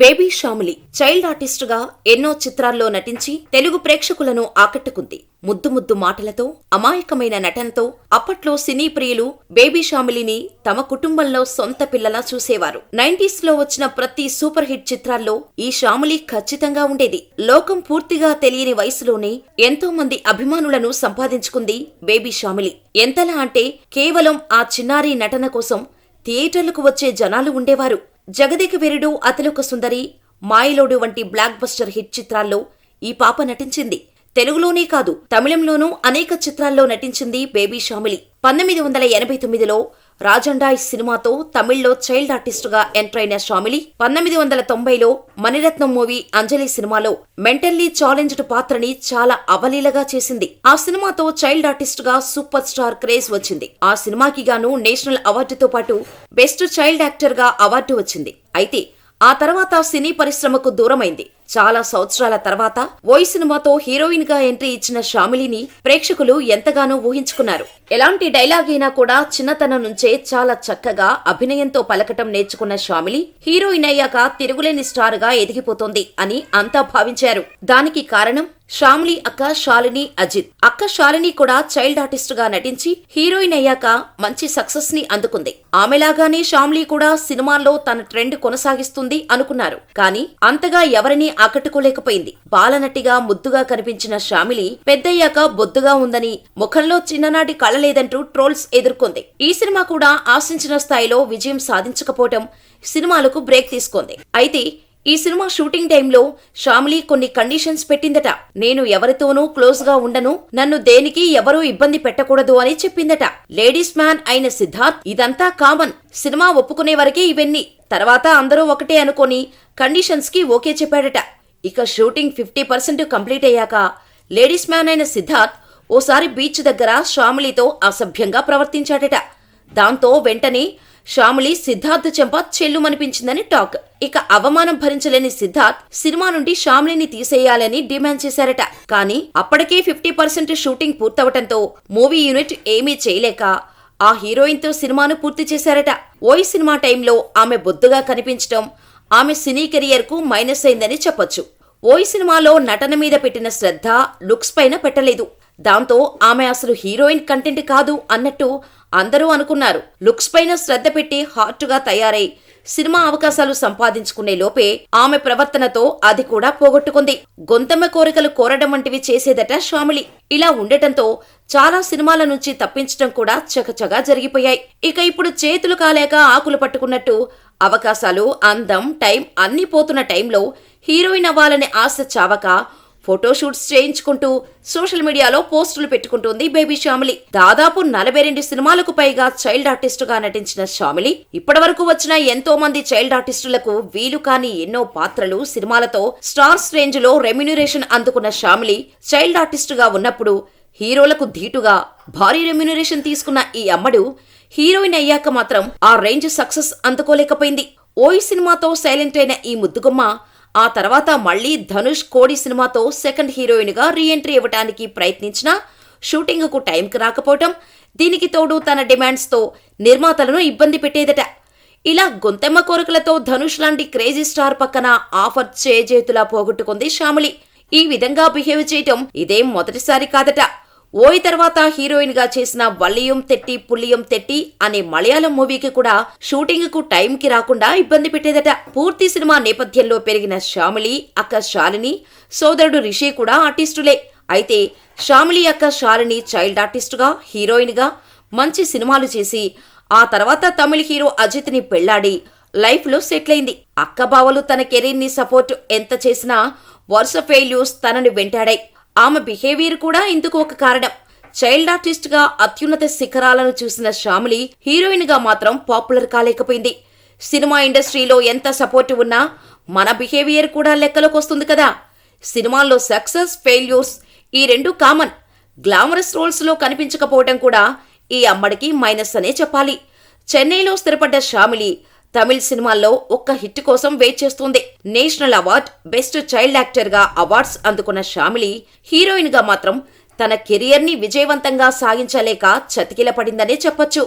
Baby Shyamili child artist గా ఎన్నో చిత్రాల్లో నటించి తెలుగు ప్రేక్షకులను ఆకట్టుకుంది. ముద్దు ముద్దు మాటలతో, అమాయకమైన నటనతో అప్పట్లో సినీ ప్రియులు బేబీ శ్యామిలిని తమ కుటుంబంలో సొంత పిల్లలా చూసేవారు. 90s లో వచ్చిన ప్రతి సూపర్ హిట్ చిత్రాల్లో ఈ శ్యామిలి ఖచ్చితంగా ఉండేది. లోకం పూర్తిగా తెలియని వయసులోనే ఎంతో మంది అభిమానులను సంపాదించుకుంది బేబీ శ్యామిలి. ఎంతలా అంటే కేవలం ఆ చిన్నారి నటన కోసం థియేటర్లకు వచ్చే జనాలు ఉండేవారు. జగదేక వీరుడు, అతలొక సుందరి, మాయలోడు వంటి బ్లాక్ బస్టర్ హిట్ చిత్రాల్లో ఈ పాప నటించింది. తెలుగులోనే కాదు, తమిళంలోనూ అనేక చిత్రాల్లో నటించింది బేబీ శ్యామిలి. 1989లో రాజండాయ్ సినిమాతో తమిళ్లో చైల్డ్ ఆర్టిస్టుగా ఎంటర్ అయిన శ్యామిలి 1990లో మణిరత్నం మూవీ అంజలి సినిమాలో మెంటల్లీ ఛాలెంజ్డ్ పాత్రని చాలా అవలీలగా చేసింది. ఆ సినిమాతో చైల్డ్ ఆర్టిస్టుగా సూపర్ స్టార్ క్రేజ్ వచ్చింది. ఆ సినిమాకి గాను నేషనల్ అవార్డుతో పాటు బెస్ట్ చైల్డ్ యాక్టర్ గా అవార్డు వచ్చింది. అయితే ఆ తర్వాత సినీ పరిశ్రమకు దూరమైంది. చాలా సంవత్సరాల తర్వాత ఓయ్ సినిమాతో హీరోయిన్ గా ఎంట్రీ ఇచ్చిన శ్యామిలిని ప్రేక్షకులు ఎంతగానో ఊహించుకున్నారు. ఎలాంటి డైలాగ్ అయినా కూడా చిన్నతనం నుంచే చాలా చక్కగా అభినయంతో పలకటం నేర్చుకున్న శ్యామిలి హీరోయిన్ అయ్యాక తిరుగులేని స్టార్ గా ఎదిగిపోతోంది అని అంతా భావించారు. దానికి కారణం శ్యామిలి అక్క శాలిని అజిత్. అక్క శాలిని కూడా చైల్డ్ ఆర్టిస్ట్ గా నటించి హీరోయిన్ అయ్యాక మంచి సక్సెస్ ని అందుకుంది. ఆమెలాగానే శ్యామిలి కూడా సినిమాల్లో తన ట్రెండ్ కొనసాగిస్తుంది అనుకున్నారు. కానీ అంతగా ఎవరినీ ఆకట్టుకోలేకపోయింది. బాలనటిగా ముద్దుగా కనిపించిన శ్యామిలి పెద్దయ్యాక బొద్దుగా ఉందని, ముఖంలో చిన్ననాటి కళ లేదంటూ ట్రోల్స్ ఎదుర్కొంది. ఈ సినిమా కూడా ఆశించిన స్థాయిలో విజయం సాధించకపోవటం సినిమాలకు బ్రేక్ తీసుకుంది. అయితే ఈ సినిమా షూటింగ్ టైంలో శ్యామిలి కొన్ని కండిషన్స్ పెట్టిందట. నేను ఎవరితోనూ క్లోజ్ గా ఉండను, నన్ను దేనికి ఎవరూ ఇబ్బంది పెట్టకూడదు అని చెప్పిందట. లేడీస్ మ్యాన్ అయిన సిద్ధార్థ్ ఇదంతా కామన్, సినిమా ఒప్పుకునే వరకే ఇవన్నీ, తర్వాత అందరూ ఒకటే అనుకొని కండిషన్స్ కి ఓకే చెప్పాడట. ఇక షూటింగ్ 50% కంప్లీట్ అయ్యాక లేడీస్ మ్యాన్ అయిన సిద్ధార్థ్ ఓసారి బీచ్ దగ్గర శ్యామిలితో అసభ్యంగా ప్రవర్తించాడట. దాంతో వెంటనే శ్యామిలి సిద్ధార్థ్ చెంప చెల్లుమనిపించిందని టాక్. ఇక అవమానం భరించలేని సిద్ధార్థ్ సినిమా నుండి శ్యామిలిని తీసేయాలని డిమాండ్ చేశారట. కానీ అప్పటికే 50% షూటింగ్ పూర్తవటంతో మూవీ యూనిట్ ఏమీ చేయలేక ఆ హీరోయిన్ తో సినిమాను పూర్తి చేశారట. ఓయ్ సినిమా టైంలో ఆమె బొద్దుగా కనిపించటం ఆమె సినీ కెరియర్ కు మైనస్ అయిందని చెప్పొచ్చు. ఓయ్ సినిమాలో నటన మీద పెట్టిన శ్రద్ధ లుక్స్ పైన పెట్టలేదు. దాంతో ఆమె అసలు హీరోయిన్ కంటెంట్ కాదు అన్నట్టు అందరూ అనుకున్నారు. లుక్స్ పైన శ్రద్ధ పెట్టి హార్ట్గా తయారై సినిమా అవకాశాలు సంపాదించుకునే లోపే ఆమె ప్రవర్తనతో అది కూడా పోగొట్టుకుంది. గొంతెమ్మ కోరికలు కోరడం వంటివి చేసేదట శ్యామిలి. ఇలా ఉండటంతో చాలా సినిమాల నుంచి తప్పించడం కూడా చకచగా జరిగిపోయాయి. ఇక ఇప్పుడు చేతులు కాలేక ఆకులు పట్టుకున్నట్టు అవకాశాలు, అందం, టైం అన్నీ పోతున్న టైంలో హీరోయిన్ అవ్వాలనే ఆశ చావక ఫోటోషూట్స్ చేయించుకుంటూ సోషల్ మీడియాలో పోస్టులు పెట్టుకుంటోంది బేబీ శ్యామిలి. దాదాపు 42 సినిమాలకు పైగా చైల్డ్ ఆర్టిస్టుగా నటించిన శ్యామిలి ఇప్పటివరకు వచ్చిన ఎంతో మంది చైల్డ్ ఆర్టిస్టులకు వీలు కాని ఎన్నో పాత్రలు, సినిమాలతో స్టార్స్ రేంజ్ లో రెమ్యునరేషన్ అందుకున్న శ్యామిలి చైల్డ్ ఆర్టిస్టుగా ఉన్నప్పుడు హీరోలకు ధీటుగా భారీ రెమ్యునరేషన్ తీసుకున్న ఈ అమ్మడు హీరోయిన్ అయ్యాక మాత్రం ఆ రేంజ్ సక్సెస్ అందుకోలేకపోయింది. ఓయ్ సినిమాతో సైలెంట్ అయిన ఈ ముద్దుగుమ్మ ఆ తర్వాత మళ్లీ ధనుష్ కోడి సినిమాతో సెకండ్ హీరోయిన్ గా రీఎంట్రీ ఇవ్వటానికి ప్రయత్నించినా షూటింగ్ కు టైంకి రాకపోవటం, దీనికి తోడు తన డిమాండ్స్ తో నిర్మాతలను ఇబ్బంది పెట్టేదట. ఇలా గొంతెమ్మ కోరికలతో ధనుష్ లాంటి క్రేజీ స్టార్ పక్కన ఆఫర్ చేజేతులా పోగొట్టుకుంది శ్యామిలి. ఈ విధంగా బిహేవ్ చేయటం ఇదేం మొదటిసారి కాదట. ఓయ్ తర్వాత హీరోయిన్ గా చేసిన వల్లియం తెట్టి పుల్లియం తెట్టి అనే మలయాళం మూవీకి కూడా షూటింగ్ కు టైం కి రాకుండా ఇబ్బంది పెట్టేదట. పూర్తి సినిమా నేపథ్యంలో పెరిగిన శ్యామిలి అక్క శాలిని, సోదరుడు రిషి కూడా ఆర్టిస్టులే. అయితే శ్యామిలి అక్క శాలిని చైల్డ్ ఆర్టిస్టుగా, హీరోయిన్ గా మంచి సినిమాలు చేసి ఆ తర్వాత తమిళ హీరో అజిత్ ని పెళ్లాడి లైఫ్ లో సెటిల్ అయింది. అక్క బావలు తన కెరీర్ ని సపోర్ట్ ఎంత చేసినా వరుస ఫెయిల్యూర్స్ తనని వెంటాడాయి. ఆమె బిహేవియర్ కూడా ఇందుకు ఒక కారణం. చైల్డ్ ఆర్టిస్ట్ గా అత్యున్నత శిఖరాలను చూసిన శ్యామిలి హీరోయిన్ గా మాత్రం పాపులర్ కాలేకపోయింది. సినిమా ఇండస్ట్రీలో ఎంత సపోర్ట్ ఉన్నా మన బిహేవియర్ కూడా లెక్కలోకి వస్తుంది కదా. సినిమాల్లో సక్సెస్, ఫెయిల్యూర్స్ ఈ రెండు కామన్. గ్లామరస్ రోల్స్ లో కనిపించకపోవడం కూడా ఈ అమ్మడికి మైనస్ అనే చెప్పాలి. చెన్నైలో స్థిరపడ్డ శ్యామిలి తమిళ సినిమాల్లో ఒక్క హిట్ కోసం వెయిట్ చేస్తుంది. National award, best child actor గా అవార్డ్స్ అందుకున్న శ్యామిలి హీరోయిన్ గా మాత్రం తన కెరియర్ ని విజయవంతంగా సాగించలేక చతికిల పడిందనే చెప్పొచ్చు.